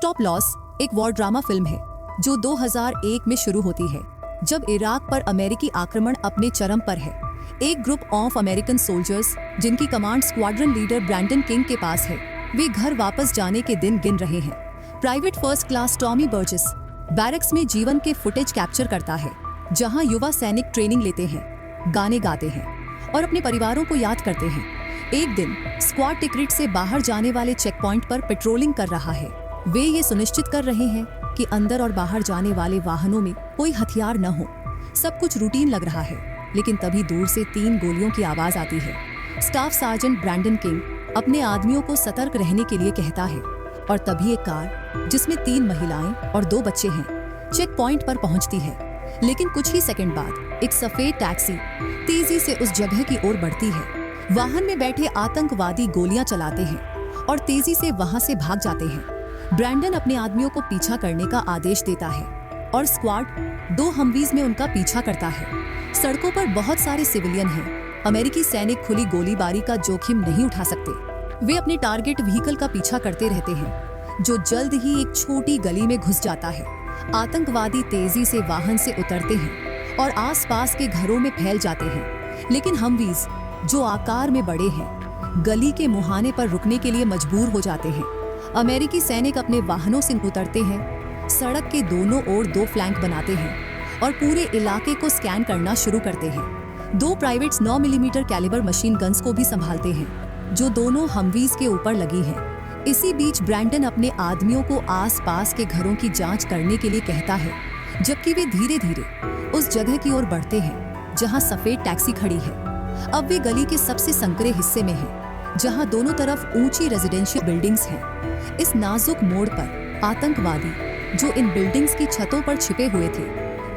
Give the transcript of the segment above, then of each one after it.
Stop loss एक war drama film है जो 2001 में शुरू होती है, जब इराक पर अमेरिकी आक्रमण अपने चरम पर है। एक ग्रुप ऑफ अमेरिकन सोल्जर्स जिनकी command squadron leader Brandon King के पास है, वे घर वापस जाने के दिन गिन रहे हैं। Private first class Tommy Burgess barracks में जीवन के फुटेज कैप्चर करता है, जहां युवा सैनिक ट्रेनिंग लेते हैं, गाने गाते हैं और अपने परिवारों को याद करते हैं। एक दिन स्क्वाड टिकरिट से बाहर जाने वाले चेक पॉइंट पर पेट्रोलिंग कर रहा है। वे ये सुनिश्चित कर रहे हैं कि अंदर और बाहर जाने वाले वाहनों में कोई हथियार न हो। सब कुछ रूटीन लग रहा है, लेकिन तभी दूर से 3 गोलियों की आवाज आती है। स्टाफ सार्जेंट ब्रैंडन किंग अपने आदमियों को सतर्क रहने के लिए कहता है और तभी एक कार जिसमें 3 महिलाएं और 2 बच्चे हैं चेक पॉइंट पर पहुंचती है। लेकिन कुछ ही सेकंड बाद एक सफेद टैक्सी तेजी से उस जगह की ओर बढ़ती है। वाहन में बैठे आतंकवादी गोलियां चलाते हैं और तेजी से वहां से भाग जाते हैं। ब्रैंडन अपने आदमियों को पीछा करने का आदेश देता है और स्क्वाड 2 हमवीज में उनका पीछा करता है। सड़कों पर बहुत सारे सिविलियन हैं। अमेरिकी सैनिक खुली गोलीबारी का जोखिम नहीं उठा सकते। वे अपने टारगेट व्हीकल का पीछा करते रहते हैं, जो जल्द ही एक छोटी गली में घुस जाता है। आतंकवादी तेजी से वाहन से उतरते हैं और आसपास के घरों में फैल जाते हैं, लेकिन हमवीज जो आकार में बड़े हैं, गली के मुहाने पर रुकने के लिए मजबूर हो जाते हैं। अमेरिकी सैनिक अपने वाहनों से उतरते हैं, सड़क के दोनों ओर 2 फ्लैंक बनाते हैं और पूरे इलाके को स्कैन करना शुरू करते हैं। 2 privates 9 millimetre calibre machine guns को भी संभालते हैं, जो दोनों हमवीज के ऊपर लगी हैं। इसी बीच ब्रैंडन अपने आदमियों को आसपास के घरों की जांच करने के लिए कहता है, जबकि वे धीरे धीरे उस जगह की ओर बढ़ते हैं जहां सफेद टैक्सी खड़ी है। अब वे गली के सबसे संकरे हिस्से में हैं, जहां दोनों तरफ ऊंची रेजिडेंशियल बिल्डिंग्स हैं। इस नाजुक मोड़ पर आतंकवादी जो इन बिल्डिंग्स की छतों पर छिपे हुए थे,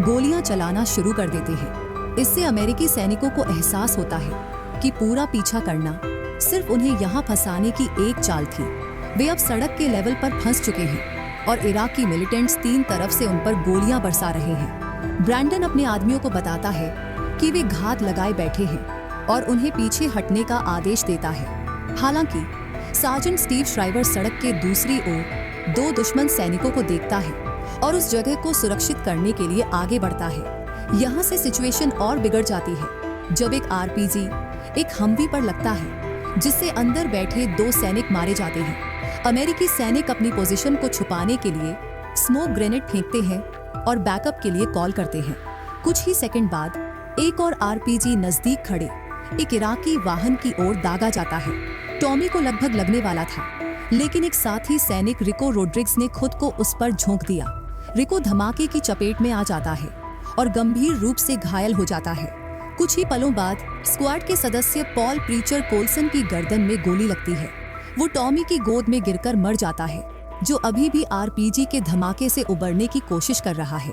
गोलियां चलाना शुरू कर देते हैं। इससे अमेरिकी सैनिकों को एहसास होता है कि पूरा पीछा करना सिर्फ उन्हें यहां फंसाने की एक चाल थी। वे अब सड़क के लेवल पर फंस चुके हैं और इराकी मिलिटेंट्स 3 तरफ से उन पर गोलियां बरसा रहे हैं। ब्रैंडन अपने आदमियों को बताता है कि वे घात लगाए बैठे हैं और उन्हें पीछे हटने का आदेश देता है। हालांकि सार्जेंट स्टीव श्राइवर सड़क के दूसरी ओर 2 दुश्मन सैनिकों को देखता है और उस जगह को सुरक्षित करने के लिए आगे बढ़ता है। यहाँ से सिचुएशन और बिगड़ जाती है जब एक आरपीजी एक हमवी पर लगता है, जिससे अंदर बैठे 2 सैनिक मारे जाते हैं। अमेरिकी सैनिक अपनी पोजीशन को छुपाने के लिए स्मोक ग्रेनेड फेंकते हैं और बैकअप के लिए कॉल करते हैं। कुछ ही सेकंड बाद एक और आरपीजी नजदीक खड़े एक इराकी वाहन की ओर दागा जाता है। टॉमी को लगभग लगने वाला था, लेकिन एक साथी सैनिक रिको रोड्रिग्स ने खुद को उस पर झोंक दिया। रिको धमाके की चपेट में आ जाता है और गंभीर रूप से घायल हो जाता है। कुछ ही पलों बाद स्क्वाड के सदस्य पॉल प्रीचर कोल्सन की गर्दन में गोली लगती है। वो टॉमी की गोद में गिरकर मर जाता है, जो अभी भी आरपीजी के धमाके से उबरने की कोशिश कर रहा है।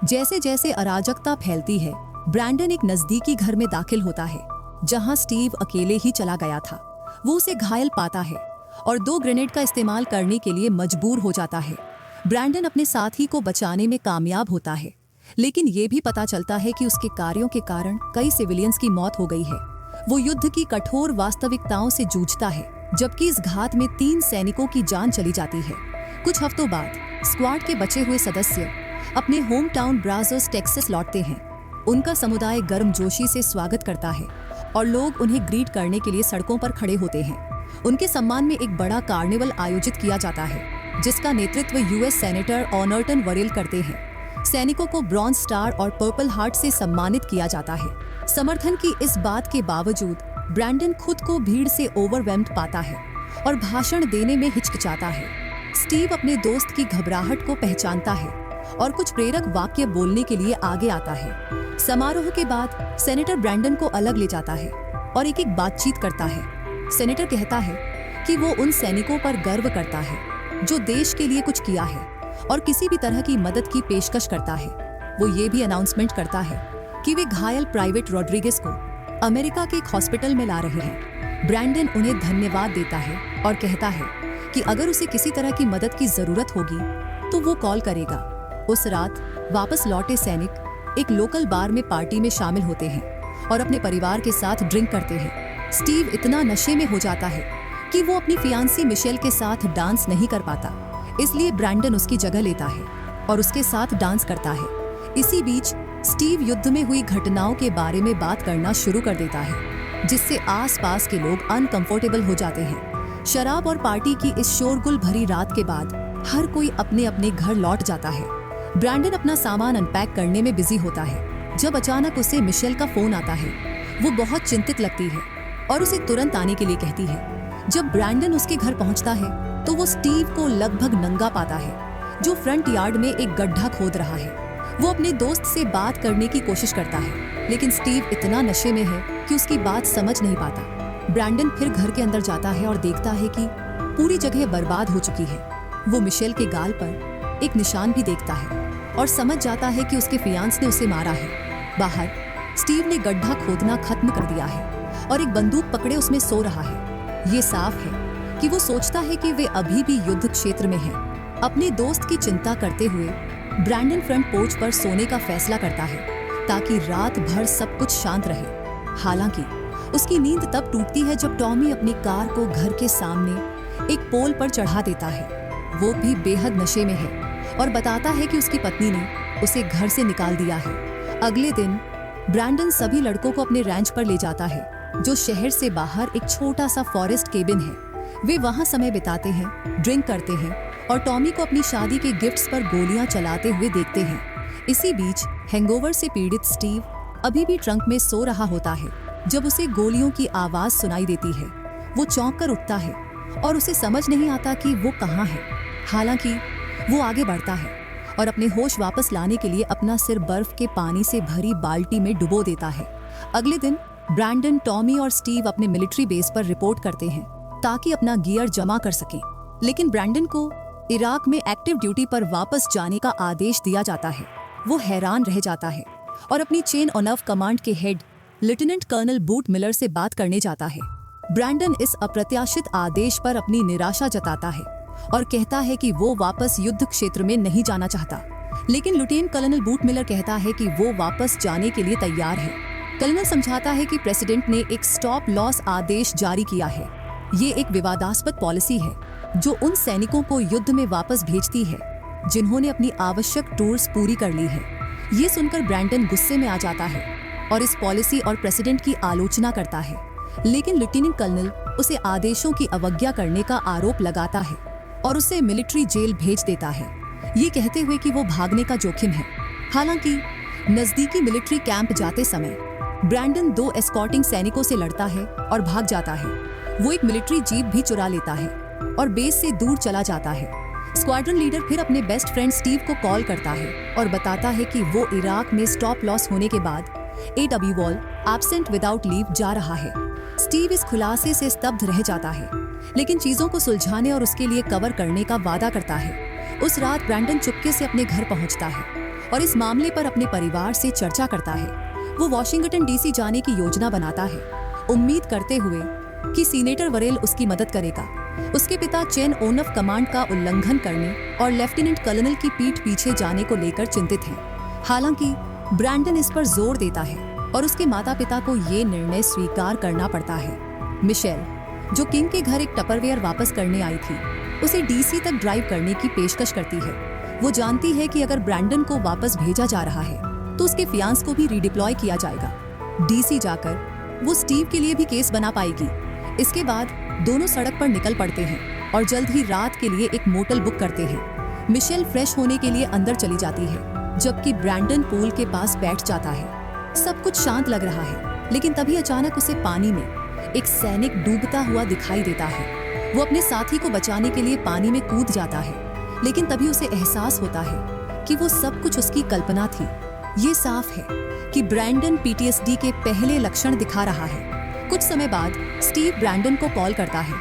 जैसे जैसे अराजकता फैलती है, ब्रैंडन एक नजदीकी घर में दाखिल होता है, जहां स्टीव अकेले ही चला गया था। वो उसे घायल पाता है और 2 ग्रेनेड का इस्तेमाल करने के लिए मजबूर हो जाता है। ब्रैंडन अपने साथी को बचाने में कामयाब होता है, लेकिन ये भी पता चलता है कि उसके कार्यों के कारण कई सिविलियंस की मौत हो गई है। वो युद्ध की कठोर वास्तविकताओं से जूझता है, जबकि इस घात में 3 सैनिकों की जान चली जाती है। कुछ हफ्तों बाद स्क्वाड के बचे हुए सदस्य अपने होम टाउन ब्राजोस टेक्सास लौटते हैं। उनका समुदाय गर्मजोशी से स्वागत करता है और लोग उन्हें ग्रीट करने के लिए सड़कों पर खड़े होते हैं। उनके सम्मान में एक बड़ा कार्निवल आयोजित किया जाता है, जिसका नेतृत्व यूएस सेनेटर ऑनर्टन वरेल करते हैं। सैनिकों को ब्रॉन्ज स्टार और पर्पल हार्ट से सम्मानित किया जाता है। समर्थन की इस बात के बावजूद ब्रैंडन खुद को भीड़ से ओवरवेल्म्ड पाता है और भाषण देने में हिचकिचाता है। स्टीव अपने दोस्त की घबराहट को पहचानता है और कुछ प्रेरक वाक्य बोलने के लिए आगे आता है। समारोह के बाद सेनेटर ब्रैंडन को अलग ले जाता है और एक बातचीत करता है। सेनेटर कहता है कि वो उन सैनिकों पर गर्व करता है जो देश के लिए कुछ किया है और किसी भी तरह की मदद की पेशकश करता है। वो ये भी अनाउंसमेंट करता है कि वे घायल प्राइवेट रॉड्रिगेज को अमेरिका के एक हॉस्पिटल में ला रहे हैं। ब्रैंडन उन्हें धन्यवाद देता है और कहता है कि अगर उसे किसी तरह की मदद की जरूरत होगी तो वो कॉल करेगा। उस रात वापस लौटे सैनिक एक लोकल बार में पार्टी में शामिल होते हैं और अपने परिवार के साथ ड्रिंक करते हैं। स्टीव इतना नशे में हो जाता है कि वो अपनी फियांसी मिशेल के साथ डांस नहीं कर पाता। इसलिए ब्रैंडन उसकी जगह लेता है और उसके साथ डांस करता है। इसी बीच स्टीव युद्ध में हुई घटनाओं के बारे में बात करना शुरू कर देता है, जिससे आसपास के लोग अनकंफर्टेबल हो जाते हैं। शराब और पार्टी की इस शोरगुल भरी रात के बाद हर कोई अपने अपने घर लौट जाता है। ब्रैंडन अपना सामान अनपैक करने में बिजी होता है जब अचानक उसे मिशेल का फोन आता है। वो बहुत चिंतित लगती है और उसे तुरंत आने के लिए कहती है। जब ब्रैंडन उसके घर पहुंचता है तो वो स्टीव को लगभग नंगा पाता है, जो फ्रंट यार्ड में एक गड्ढा खोद रहा है। वो अपने दोस्त से बात करने की कोशिश करता है, लेकिन स्टीव इतना नशे में है कि उसकी बात समझ नहीं पाता। ब्रैंडन फिर घर के अंदर जाता है और देखता है कि पूरी जगह बर्बाद हो चुकी है। वो मिशेल के गाल पर एक निशान भी देखता है और समझ जाता है कि उसके फियांस ने उसे मारा है। बाहर स्टीव ने गड्ढा खोदना खत्म कर दिया है और एक बंदूक पकड़े उसमें सो रहा है। ये साफ है कि वो सोचता है कि वे अभी भी युद्ध क्षेत्र में हैं। अपने दोस्त की चिंता करते हुए ब्रैंडन फ्रंट पोर्च पर सोने का फैसला करता है ताकि रात भर सब कुछ शांत रहे। हालांकि उसकी नींद तब टूटती है जब टॉमी अपनी कार को घर के सामने एक पोल पर चढ़ा देता है। वो भी बेहद नशे में है और बताता है कि उसकी पत्नी ने उसे घर से निकाल दिया है। अगले दिन ब्रैंडन सभी लड़कों को अपने रैंच पर ले जाता है, जो शहर से बाहर एक छोटा सा फॉरेस्ट केबिन है। वे वहां समय बिताते हैं, ड्रिंक करते हैं और टॉमी को अपनी शादी के गिफ्ट्स पर गोलियां चलाते हुए देखते हैं। इसी बीच हैंगओवर से पीड़ित स्टीव अभी भी ट्रंक में सो रहा होता है जब उसे गोलियों की आवाज सुनाई देती है। वो चौंक कर उठता है और उसे समझ नहीं आता कि वो कहाँ है। हालांकि वो आगे बढ़ता है और अपने होश वापस लाने के लिए अपना सिर बर्फ के पानी से भरी बाल्टी में डुबो देता है। अगले दिन ब्रैंडन, टॉमी और स्टीव अपने मिलिट्री बेस पर रिपोर्ट करते हैं ताकि अपना गियर जमा कर सकें। लेकिन ब्रैंडन को इराक में एक्टिव ड्यूटी पर वापस जाने का आदेश दिया जाता है। वो हैरान रह जाता है और अपनी चेन ऑफ कमांड के head lieutenant colonel Boot Miller से बात करने जाता है। ब्रैंडन इस अप्रत्याशित आदेश पर अपनी निराशा जताता है और कहता है कि वो वापस युद्ध क्षेत्र में नहीं जाना चाहता। लेकिन लेफ्टिनेंट कर्नल बूट मिलर कहता है कि वो वापस जाने के लिए तैयार है। कर्नल समझाता है कि प्रेसिडेंट ने एक स्टॉप लॉस आदेश जारी किया है। ये एक विवादास्पद पॉलिसी है जो उन सैनिकों को युद्ध में वापस भेजती है जिन्होंने अपनी आवश्यक टूर्स पूरी कर ली है। ये सुनकर ब्रैंडन गुस्से में आ जाता है और इस पॉलिसी और प्रेसिडेंट की आलोचना करता है। लेकिन लेफ्टिनेंट कर्नल उसे आदेशों की अवज्ञा करने का आरोप लगाता है और उसे मिलिट्री जेल भेज देता है, ये कहते हुए कि वो भागने का जोखिम है। हालांकि नजदीकी मिलिट्री कैंप जाते समय ब्रैंडन 2 एस्कॉर्टिंग सैनिकों से लड़ता है और भाग जाता है। वो एक मिलिट्री जीप भी चुरा लेता है और बेस से दूर चला जाता है। स्क्वाड्रन लीडर फिर अपने बेस्ट फ्रेंड स्टीव को कॉल करता है और बताता है कि वो इराक में स्टॉप लॉस होने के बाद AW wall absent without leave जा रहा है। स्टीव इस खुलासे से स्तब्ध रह जाता है, लेकिन चीजों को सुलझाने और उसके लिए कवर करने का वादा करता है। उस रात ब्रैंडन चुपके से अपने घर पहुंचता है और इस मामले पर अपने परिवार से चर्चा करता है। वो वॉशिंगटन DC जाने की योजना बनाता है, उम्मीद करते हुए कि सीनेटर वरेल उसकी मदद करेगा। उसके पिता चेन ऑफ कमांड का उल्लंघन करने और लेफ्टिनेंट कर्नल की पीठ पीछे जाने को लेकर चिंतित हैं। हालांकि ब्रैंडन इस पर जोर देता है और उसके माता पिता को ये निर्णय स्वीकार करना पड़ता है। मिशेल, जो किंग के घर एक टपरवेयर वापस करने आई थी, उसे DC तक ड्राइव करने की पेशकश करती है। वो जानती है कि अगर ब्रैंडन को वापस भेजा जा रहा है तो उसके फियांस को भी रिडिप्लॉय किया जाएगा। DC जाकर वो स्टीव के लिए भी केस बना पाएगी। इसके बाद दोनों सड़क पर निकल पड़ते हैं और जल्द ही रात के लिए एक मोटल बुक करते हैं। मिशेल फ्रेश होने के लिए अंदर चली जाती है, जबकि ब्रैंडन पूल के पास बैठ जाता है। सब कुछ शांत लग रहा है, लेकिन तभी अचानक उसे पानी में एक सैनिक डूबता हुआ दिखाई देता है। वो अपने साथी को बचाने के लिए पानी में कूद जाता है, लेकिन तभी उसे एहसास होता है कि वो सब कुछ उसकी कल्पना थी। ये साफ है कि ब्रैंडन PTSD के पहले लक्षण दिखा रहा है। कुछ समय बाद स्टीव ब्रैंडन को कॉल करता है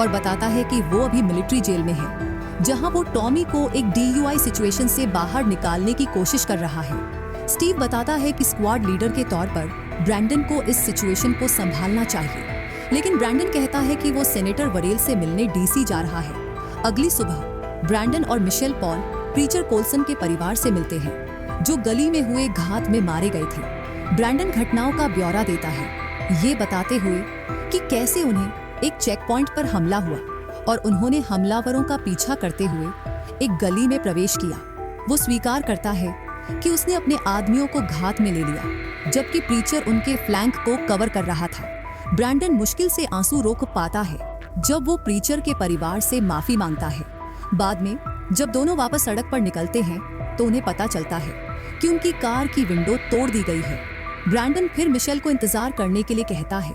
और बताता है कि वो अभी मिलिट्री जेल में है, जहां वो टॉमी को एक DUI सिचुएशन से बाहर निकालने की कोशिश कर रहा है। स्टीव बताता है कि स्क्वाड लीडर के तौर पर ब्रैंडन को इस सिचुएशन को संभालना चाहिए, लेकिन ब्रैंडन कहता है कि वो सेनेटर वरेल से मिलने DC जा रहा है। अगली सुबह ब्रैंडन और मिशेल पॉल प्रीचर कोल्सन के परिवार से मिलते हैं, जो गली में हुए घात में मारे गए थे। ब्रैंडन घटनाओं का ब्यौरा देता है, ये बताते हुए कि कैसे उन्हें एक चेक पॉइंट पर हमला हुआ और उन्होंने हमलावरों का पीछा करते हुए एक गली में प्रवेश किया। वो स्वीकार करता है कि उसने अपने आदमियों को घात में ले लिया, जबकि प्रीचर उनके फ्लैंक को कवर कर रहा था। ब्रैंडन मुश्किल से आंसू रोक पाता है जब वो प्रीचर के परिवार से माफी मांगता है। बाद में जब दोनों वापस सड़क पर निकलते हैं तो उन्हें पता चलता है कि उनकी कार की विंडो तोड़ दी गई है। ब्रैंडन फिर मिशेल को इंतजार करने के लिए कहता है,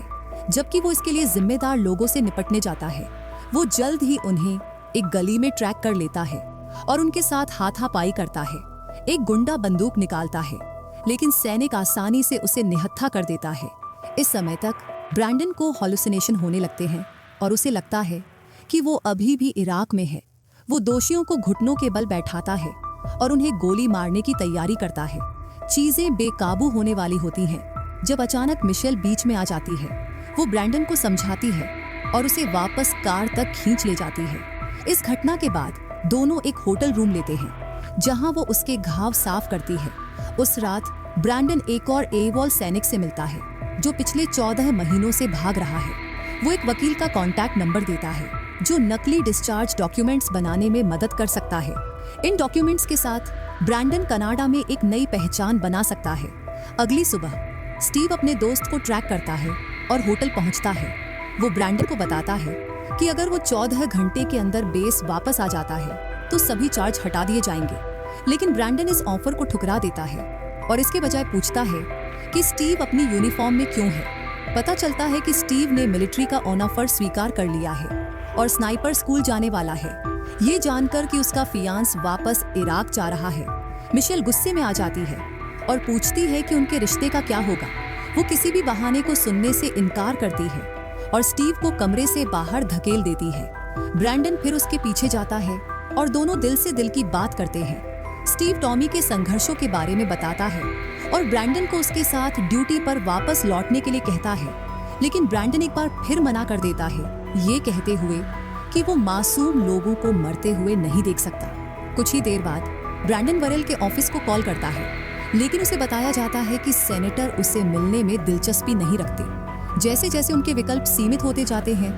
जबकि वो इसके लिए जिम्मेदार लोगों से निपटने जाता है। वो जल्द ही उन्हें एक गली में ट्रैक कर लेता है और उनके साथ हाथापाई करता है। एक गुंडा बंदूक निकालता है, लेकिन सैनिक आसानी से उसे निहत्था कर देता है। इस समय तक ब्रैंडन को हॉलुसिनेशन होने लगते हैं और उसे लगता है कि वो अभी भी इराक में है। वो दोषियों को घुटनों के बल बैठाता है और उन्हें गोली मारने की तैयारी करता है। चीजें बेकाबू होने वाली होती हैं जब अचानक मिशेल बीच में आ जाती है। वो ब्रैंडन को समझाती है और उसे वापस कार तक खींच ले जाती है। इस घटना के बाद दोनों एक होटल रूम लेते हैं जहां वो उसके घाव साफ करती है। उस रात ब्रैंडन एक और एवॉल सैनिक से मिलता है जो पिछले 14 महीनों से भाग रहा है। वो एक वकील का कॉन्टैक्ट नंबर देता है जो नकली डिस्चार्ज डॉक्यूमेंट्स बनाने में मदद कर सकता है। इन डॉक्यूमेंट्स के साथ ब्रैंडन कनाडा में एक नई पहचान बना सकता है। अगली सुबह स्टीव अपने दोस्त को ट्रैक करता है और होटल पहुंचता है। वो ब्रैंडन को बताता है कि अगर वो 14 घंटे के अंदर बेस वापस आ जाता है तो सभी चार्ज हटा दिए जाएंगे। लेकिन ब्रैंडन इस ऑफर को ठुकरा देता है और इसके बजाय पूछता है कि स्टीव अपनी यूनिफॉर्म में क्यों है। पता चलता है कि स्टीव ने मिलिट्री का ऑनर स्वीकार कर लिया है और स्नाइपर स्कूल जाने वाला है। ये जानकर कि उसका फियांस वापस इराक जा रहा है, मिशेल गुस्से में आ जाती है और पूछती है कि उनके रिश्ते का क्या होगा। वो किसी भी बहाने को सुनने से इनकार करती है और स्टीव को कमरे से बाहर धकेल देती है। ब्रैंडन फिर उसके पीछे जाता है और दोनों दिल से दिल की बात करते हैं। स्टीव टॉमी के संघर्षों के बारे में बताता है और ब्रैंडन को उसके साथ ड्यूटी पर वापस लौटने के लिए कहता है, लेकिन ब्रैंडन एक बार फिर मना कर देता है, ये कहते हुए कि वो मासूम लोगों को मरते हुए नहीं देख सकता। कुछ ही देर बाद ब्रैंडन वरेल के ऑफिस को कॉल करता है, लेकिन उसे बताया जाता है कि सेनेटर उसे मिलने में दिलचस्पी नहीं रखते। जैसे जैसे उनके विकल्प सीमित होते जाते हैं,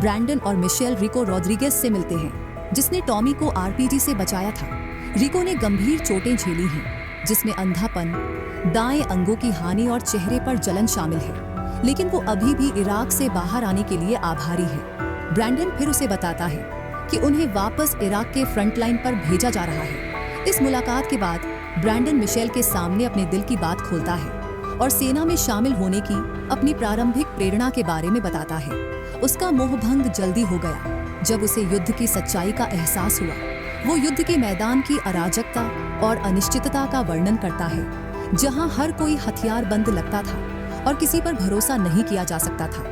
ब्रैंडन और मिशेल रिको रॉड्रिगेज से मिलते हैं, जिसने टॉमी को आरपीजी से बचाया था। रिको ने गंभीर चोटें झेली हैं, जिसमें अंधापन, दाएं अंगों की हानि और चेहरे पर जलन शामिल है, लेकिन वो अभी भी इराक से बाहर आने के लिए आभारी है। ब्रैंडन फिर उसे बताता है कि उन्हें वापस इराक के फ्रंट लाइन पर भेजा जा रहा है। इस मुलाकात के बाद ब्रैंडन मिशेल के सामने अपने दिल की बात खोलता है और सेना में शामिल होने की अपनी प्रारंभिक प्रेरणा के बारे में बताता है। उसका मोहभंग जल्दी हो गया जब उसे युद्ध की सच्चाई का एहसास हुआ। वो युद्ध के मैदान की अराजकता और अनिश्चितता का वर्णन करता है, जहां हर कोई हथियारबंद लगता था और किसी पर भरोसा नहीं किया जा सकता था।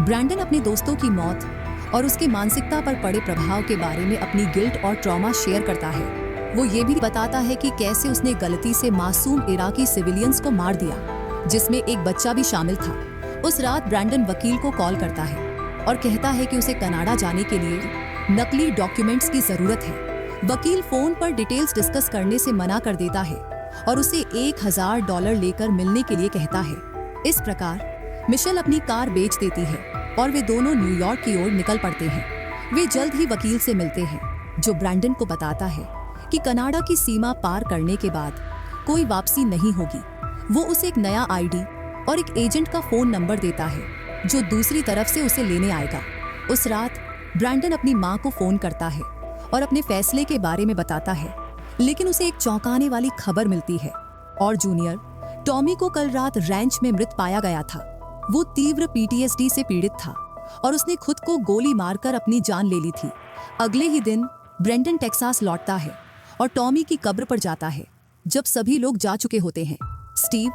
ब्रैंडन अपने दोस्तों की मौत और उसके मानसिकता पर पड़े प्रभाव के बारे में अपनी गिल्ट और ट्रॉमा शेयर करता है। वो ये भी बताता है कि कैसे उसने गलती से मासूम इराकी सिविलियंस को मार दिया, जिसमें एक बच्चा भी शामिल था। उस रात ब्रैंडन वकील को कॉल करता है और कहता है कि उसे कनाडा जाने के लिए नकली डॉक्यूमेंट्स की जरूरत है। वकील फोन पर डिटेल्स डिस्कस करने से मना कर देता है और उसे $1000 लेकर मिलने के लिए कहता है। इस प्रकार मिशेल अपनी कार बेच देती है और वे दोनों न्यूयॉर्क की ओर निकल पड़ते हैं। वे जल्द ही वकील से मिलते हैं, जो ब्रैंडन को बताता है कि कनाडा की सीमा पार करने के बाद कोई वापसी नहीं होगी। वो उसे एक नया आईडी और एक एजेंट का फोन नंबर देता है, जो दूसरी तरफ से उसे लेने आएगा। उस रात ब्रैंडन अपनी माँ को फोन करता है और अपने फैसले के बारे में बताता है, लेकिन उसे एक चौंकाने वाली खबर मिलती है और जूनियर टॉमी को कल रात रैंच में मृत पाया गया था। वो तीव्र पीटीएसडी से पीड़ित था और उसने खुद को गोली मारकर अपनी जान ले ली थी। अगले ही दिन ब्रैंडन टेक्सास लौटता है और टॉमी की कब्र पर जाता है जब सभी लोग जा चुके होते हैं। स्टीव,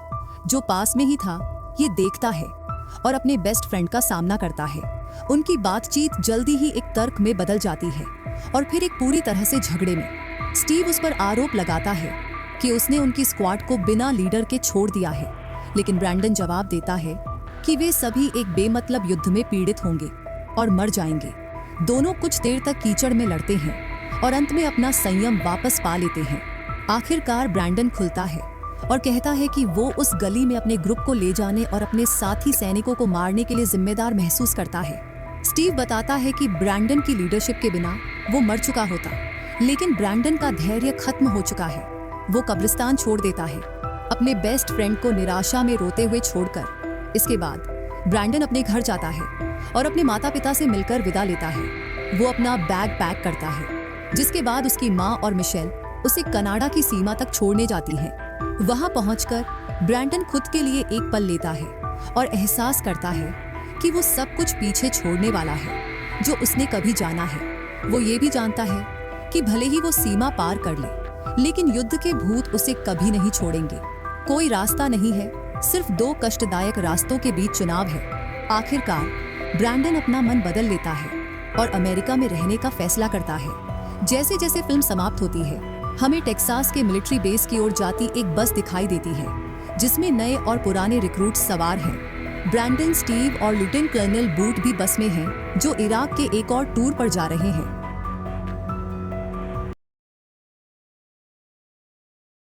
जो पास में ही था, ये देखता है और अपने बेस्ट फ्रेंड का सामना करता है। उनकी बातचीत जल्दी ही एक तर्क में बदल जाती है और फिर एक पूरी तरह से झगड़े में। स्टीव उस पर आरोप लगाता है कि उसने उनकी स्क्वाड को बिना लीडर के छोड़ दिया है, लेकिन ब्रैंडन जवाब देता है कि वे सभी एक बेमतलब युद्ध में पीड़ित होंगे और मर जाएंगे। दोनों कुछ देर तक कीचड़ में लड़ते हैं और अंत में अपना संयम वापस पा लेते हैं। आखिरकार ब्रैंडन खुलता है और कहता है कि वो उस गली में अपने ग्रुप को ले जाने और अपने साथी सैनिकों को मारने के लिए जिम्मेदार महसूस करता है। स्टीव बताता है कि ब्रैंडन की लीडरशिप के बिना वो मर चुका होता, लेकिन ब्रैंडन का धैर्य खत्म हो चुका है। वो कब्रिस्तान छोड़ देता है, अपने बेस्ट फ्रेंड को निराशा में रोते हुए छोड़कर। इसके बाद ब्रैंडन अपने घर जाता है और अपने माता पिता से मिलकर विदा लेता है। वो अपना बैग पैक करता है, जिसके बाद उसकी माँ और मिशेल उसे कनाडा की सीमा तक छोड़ने जाती हैं। वहां पहुंचकर ब्रैंडन खुद के लिए एक पल लेता है और एहसास करता है कि वो सब कुछ पीछे छोड़ने वाला है जो उसने कभी जाना है। वो ये भी जानता है कि भले ही वो सीमा पार कर ले, लेकिन युद्ध के भूत उसे कभी नहीं छोड़ेंगे। कोई रास्ता नहीं है, सिर्फ दो कष्टदायक रास्तों के बीच चुनाव है। आखिरकार ब्रैंडन अपना मन बदल लेता है और अमेरिका में रहने का फैसला करता है। जैसे जैसे फिल्म समाप्त होती है, हमें टेक्सास के मिलिट्री बेस की ओर जाती एक बस दिखाई देती है, जिसमें नए और पुराने रिक्रूट्स सवार हैं। ब्रैंडन, स्टीव और लेफ्टिनेंट कर्नल बूट भी बस में हैं, जो इराक के एक और टूर पर जा रहे हैं।